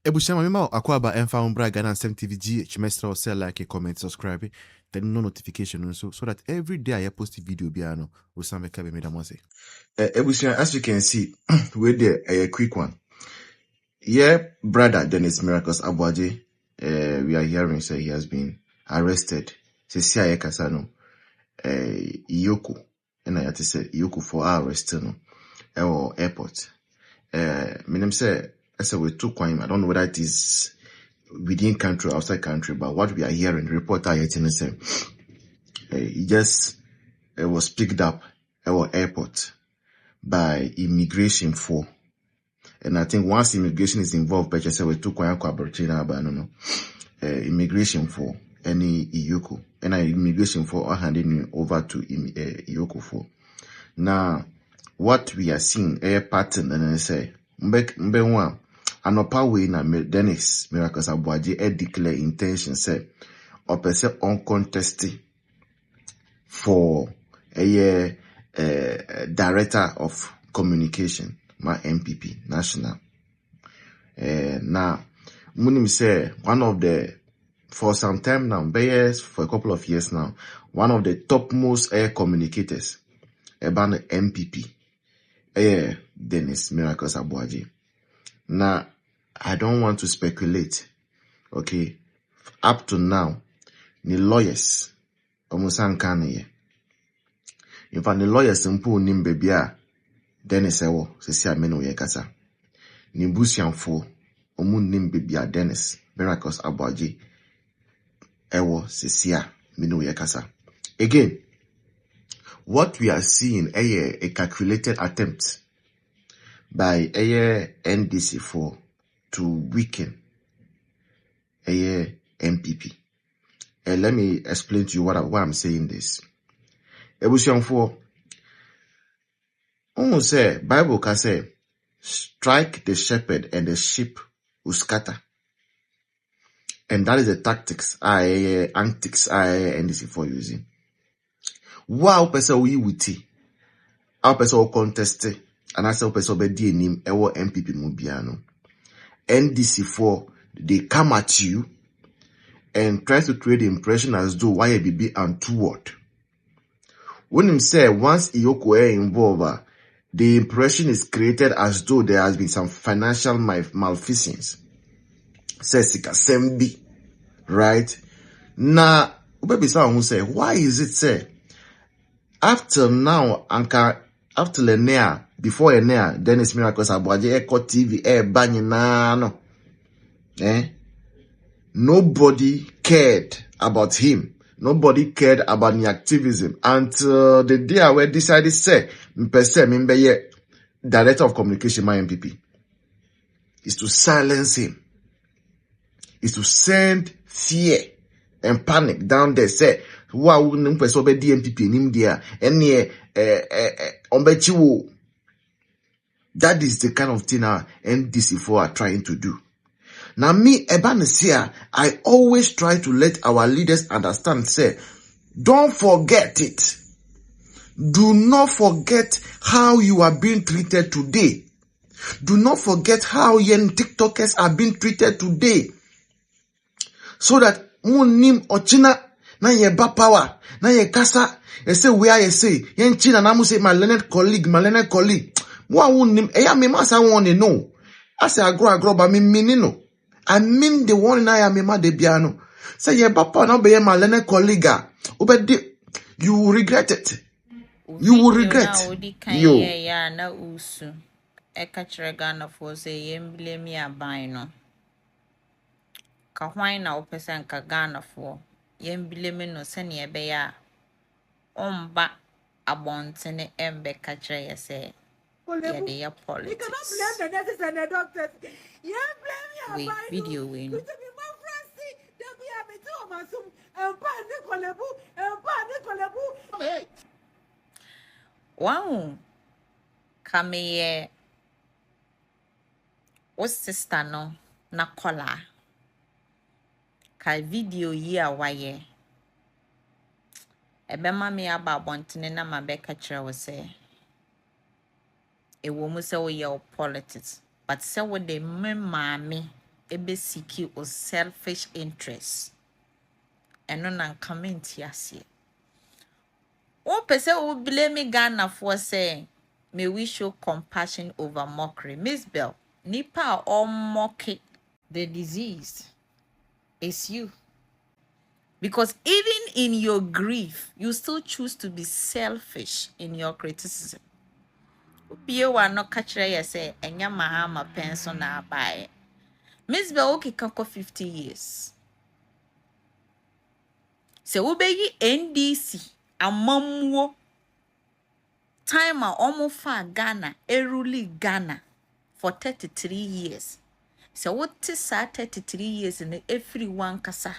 Ebushama mema akwaba enfa umbra Ghana and TV chimestra or sell like a comment, subscribe, then no notification so that every day I post a video biano or some kabe medamose. Ebushama, as you can see, we're there a quick one. Yeah, brother Dennis Miracles Abwaje, we are hearing say he has been arrested. Say CIA Kasano, Iyoko, and I had to say Iyoko for our arrest or airport. Meaning say, I said we took him. I don't know whether it is within country or outside country, but what we are hearing, the report I had say, he just was picked up at our airport by immigration for. And I think once immigration is involved, but just say we took immigration for any Iyoko, and immigration for handing over to Iyoko for. Now, what we are seeing a pattern, and I say, mbe anopa way na Dennis Miracles Abwaje declare intention say or person uncontested for a director of communication, my NPP national. Now, Munim say one of the for some time now, for a couple of years now, one of the topmost communicators about the NPP, Dennis Miracles Abwaje. Now, I don't want to speculate. Okay, up to now, the lawyers, almost uncanny. In fact, the lawyers simple nim bebia, Dennis ewo, se ameno ye kasa. Nimbusian fo, nim bebia Dennis Miracles Abwaje, ewo se ameno ye kasa. Again, what we are seeing a calculated attempt by NDC4 to weaken NPP. And let me explain to you why I'm saying this. Ebusianfo, say Bible can say, strike the shepherd and the sheep will scatter. And that is the tactics antics NDC4 using. Wow, person we wuti, our person contest, and I say person be DNM ewo NPP mubiano. NDC4, they come at you and try to create the impression as though YABB untoward. When him say once Iyoko involved, the impression is created as though there has been some financial malfeasance. Says Sembi, right? Now, baby someone who say, why is it say after now, Anka after Lenea, before Enea, Dennis Miracles Abwaje Echo TV Banyinano. Nobody cared about him. Nobody cared about the activism until the day I were decided say Mpese director of communication my NPP is to silence him. Is to send fear and panic down there. Say wow Mpese be DNPP in India any that is the kind of thing our NDC4 are trying to do. Now me, Ebanesia, I always try to let our leaders understand, say, don't forget it. Do not forget how you are being treated today. Do not forget how young TikTokers are being treated today. So that munim ochina na ye ba power, na ye kasa, ye say where ye say, yen china na mu say my learned colleague. Wa wunim, eya me masa want to know. I say agro ba me no. I mean the one in I am a de piano. Say ye papa no be my learned colleague. You will regret it. You will regret. Yo. Ya na usu. Eka chregana for say yemble mi abino. Ka hwan na opesen ka Ghana for yemble me no sene ebe ya. Omba abontene embe ka chre say. Yeah, they are politics. You cannot blame the nurses and the doctors. You blame me. Wait, video win. Wow. Come here. O sister no na kola. Ka video yi awaye. Ebe mami aba abontene na mabeka chre wo say. A woman say we your politics, but say what they mommy ebe seek or selfish interests. And non comment yasi. O pese o blame Ghana for saying, may we show compassion over mockery. Miss Bell, nipa or mocking the disease is you. Because even in your grief, you still choose to be selfish in your criticism. You are not catching you say, and your mahama pencil na buy. Miss Bell, okay, 50 years. So, obey NDC, a mamwo. Time a almost far Ghana, eruli Ghana for 33 years. So what is 33 years in everyone kasa?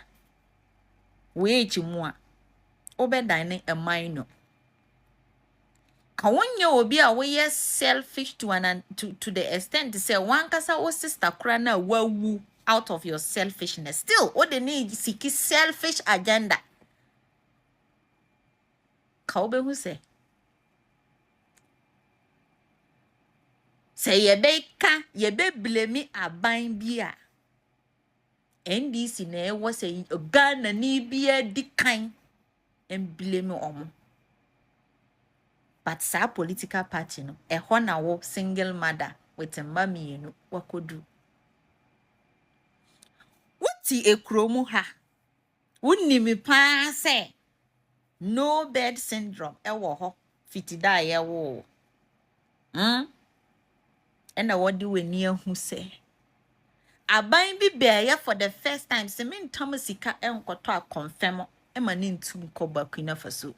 Wage more. Obedine a minor. Kawanya obi a we selfish to the extent to say one kasa o sister krana wawu out of your selfishness. Still, what they need seek selfish agenda. Kaube who say? Say ye be blame aban bia. NDC na was a Ghana ni bia di kind and blame on. But sa political party no a hona wo single mother with a mommy no what could do. What a kromu ha? Wouldn't me pa say no bed syndrome e wo ho fitida ye wo. And I what do we near who say? Aban bi bear for the first time se min Thomasika enkoto a confirm e mani ntum ko bakuna faso.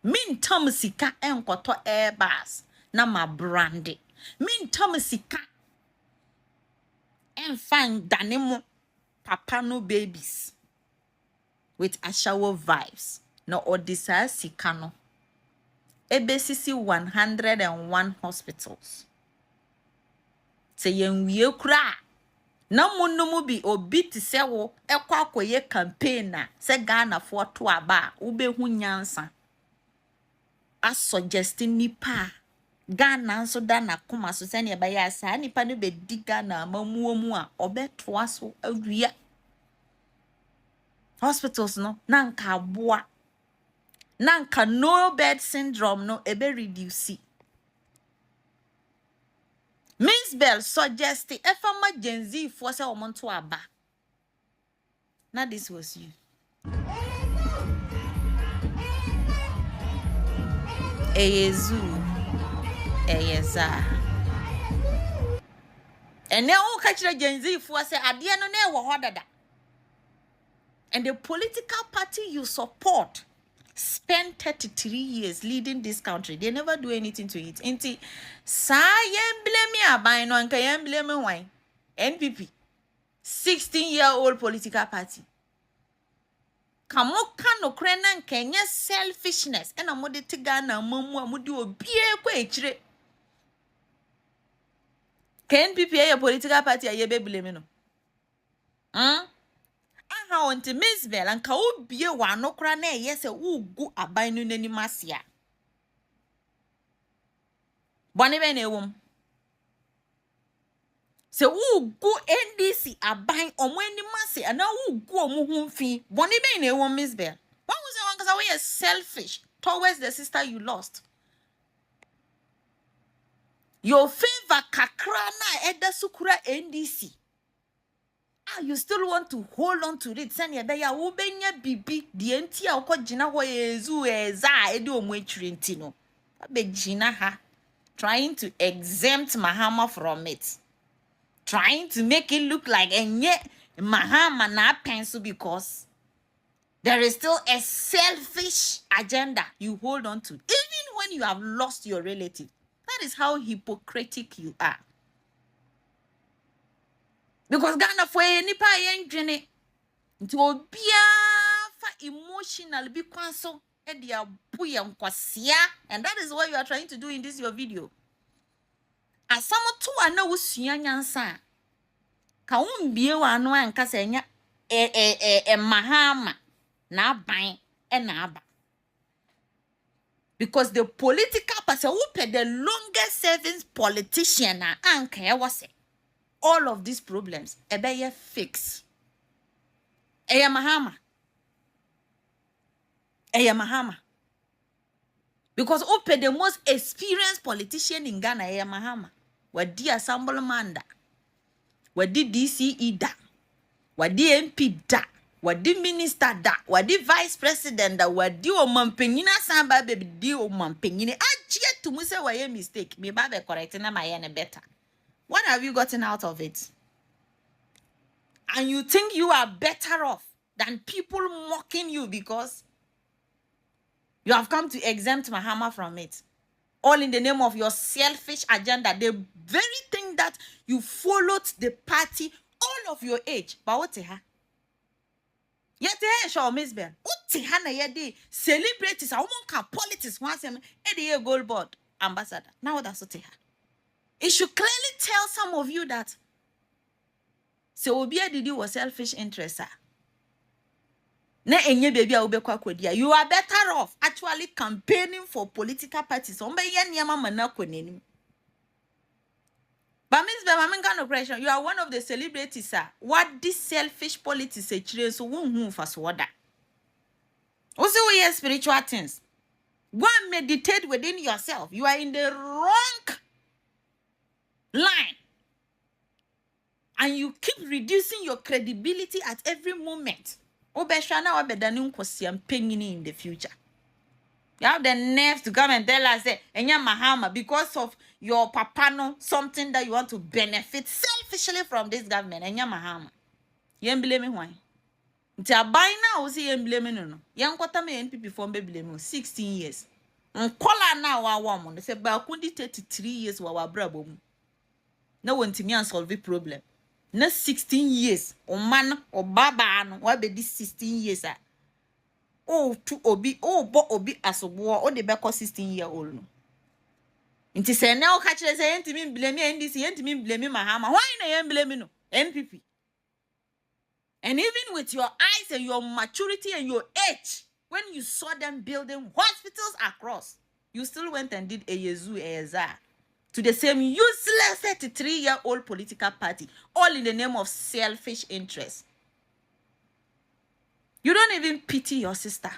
Min Thomasika enkoto airbus na ma brandy. Min Thomasika en fan danimo papa no babies with a shower vibes. No odisa sika no. Ebesisi 101 hospitals. Se yen wie kura. Na munumu bi obi ti se wo ekwa akoye campaign na se Ghana for to aba ube hu nyansa a suggesting nipa Ghana so da na koma so se ne ba ya sa nipa no be di Ghana mamuo mu a obeto aso awia hospitals no nanka aboa nanka no bed syndrome no ebe reduce. Miss Bell suggested efama Gen Z for se omonto aba. Now this was you. Eyezu. Eyeza. And now catch the Gen Z for say adie no na wo hodada. And the political party you support spent 33 years leading this country. They never do anything to it. Inti sa yem blame aban no anka yem blame why? NPP. 16-year-old political party. Kamo kano krena Kenya selfishness. And amode tigana mamu amudi obie kwa echire. NPP ya political party ya yebe blame no. Aha onti Miss Bell anka obie wa no kra na yese ugu aban no nani masia. Boni be na ewom. Se ugu NDC aban omo ani mase ana ugu omo humfi. Boni be na ewom Miss Bell. Why was it one cause we are selfish towards the sister you lost? Your favor kakra na eda sukura NDC. You still want to hold on to it. Send ya ubenya bibi the enti a jina ho yezu eza edi omwetri enti no. Abe jina ha trying to exempt Mahama from it. Trying to make it look like enye Mahama na pencil because there is still a selfish agenda you hold on to even when you have lost your relative. That is how hypocritic you are. Because Ghana for nipa yenjene nti obia fa emotional bi kwanso e dia buya nkwasia, and that is what you are trying to do in this your video. Asamo to ana wusua nyansa ka umbie wa no anka se nya Mahama na ban e na aba. Because the political person who paid the longest serving politician na anka e wose all of these problems ebe fix. Eya mahama. Because Ope, the most experienced politician in Ghana, Eya Mahama. Wadi Assemblyman da. Wadi DCE da. Wadi MP da. Wadi minister da. Wadi vice president da. Wadi omampengina samba baby di omampengine. Ajie to muse wa ye mistake. Me ba be correct na ma ye better. What have you gotten out of it? And you think you are better off than people mocking you because you have come to exempt Mahama from it. All in the name of your selfish agenda. The very thing that you followed the party all of your age. But what ha? Yet show Miss Ben. What ha na yedi celebrities a woman can politics once a gold board ambassador. Now that's what ha. It should clearly tell some of you that so Obia Didi was selfish interest. You are better off actually campaigning for political parties. But Miss Bema, you are one of the celebrities, sir. What this selfish politics so won't move for swada. Also, we have spiritual things. Go and meditate within yourself. You are in the wrong line. And you keep reducing your credibility at every moment. In the future. You have the nerve to come and tell us that Enya Mahama, because of your papano, something that you want to benefit selfishly from this government. Enya Mahama. You ain't blaming why? Until by now, see you blaming no. You ain't got me NPP for blaming 16 years. And call now our woman. They say, but 33 years wa brabo. No one to me and solve the problem. No 16 years. Or man or baba no. What be this 16 years? Oh, to obi, oh, but obi as a war, or the back 16-year-old. No. Inti say now catch us say enti me blame me and this enti me blame me Mahama. Why na blame me no? NPP. And even with your eyes and your maturity and your age, when you saw them building hospitals across, you still went and did a Yezu to the same useless 33-year-old political party, all in the name of selfish interest. You don't even pity your sister.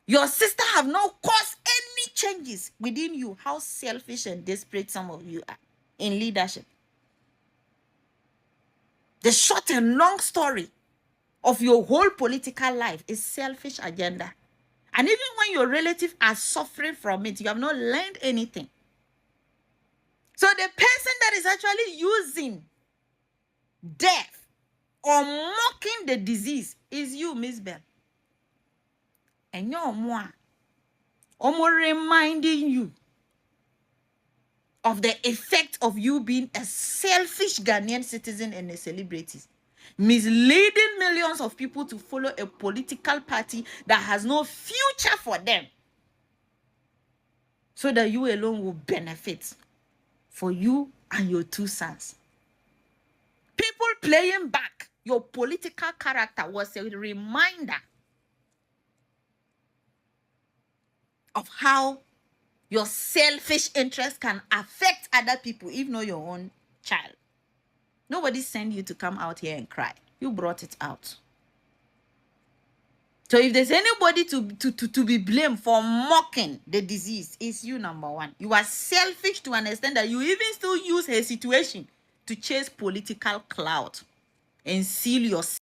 Your sister have not caused any changes within you. How selfish and desperate some of you are in leadership. The short and long story of your whole political life is selfish agenda. And even when your relatives are suffering from it, you have not learned anything. So the person that is actually using death or mocking the disease is you, Miss Bell. And you're more reminding you of the effect of you being a selfish Ghanaian citizen and a celebrity, misleading millions of people to follow a political party that has no future for them, so that you alone will benefit for you and your two sons. People playing back your political character was a reminder of how your selfish interest can affect other people, if not your own child. Nobody sent you to come out here and cry. You brought it out. So if there's anybody to be blamed for mocking the disease, it's you, number one. You are selfish to understand that you even still use her situation to chase political clout and seal yourself.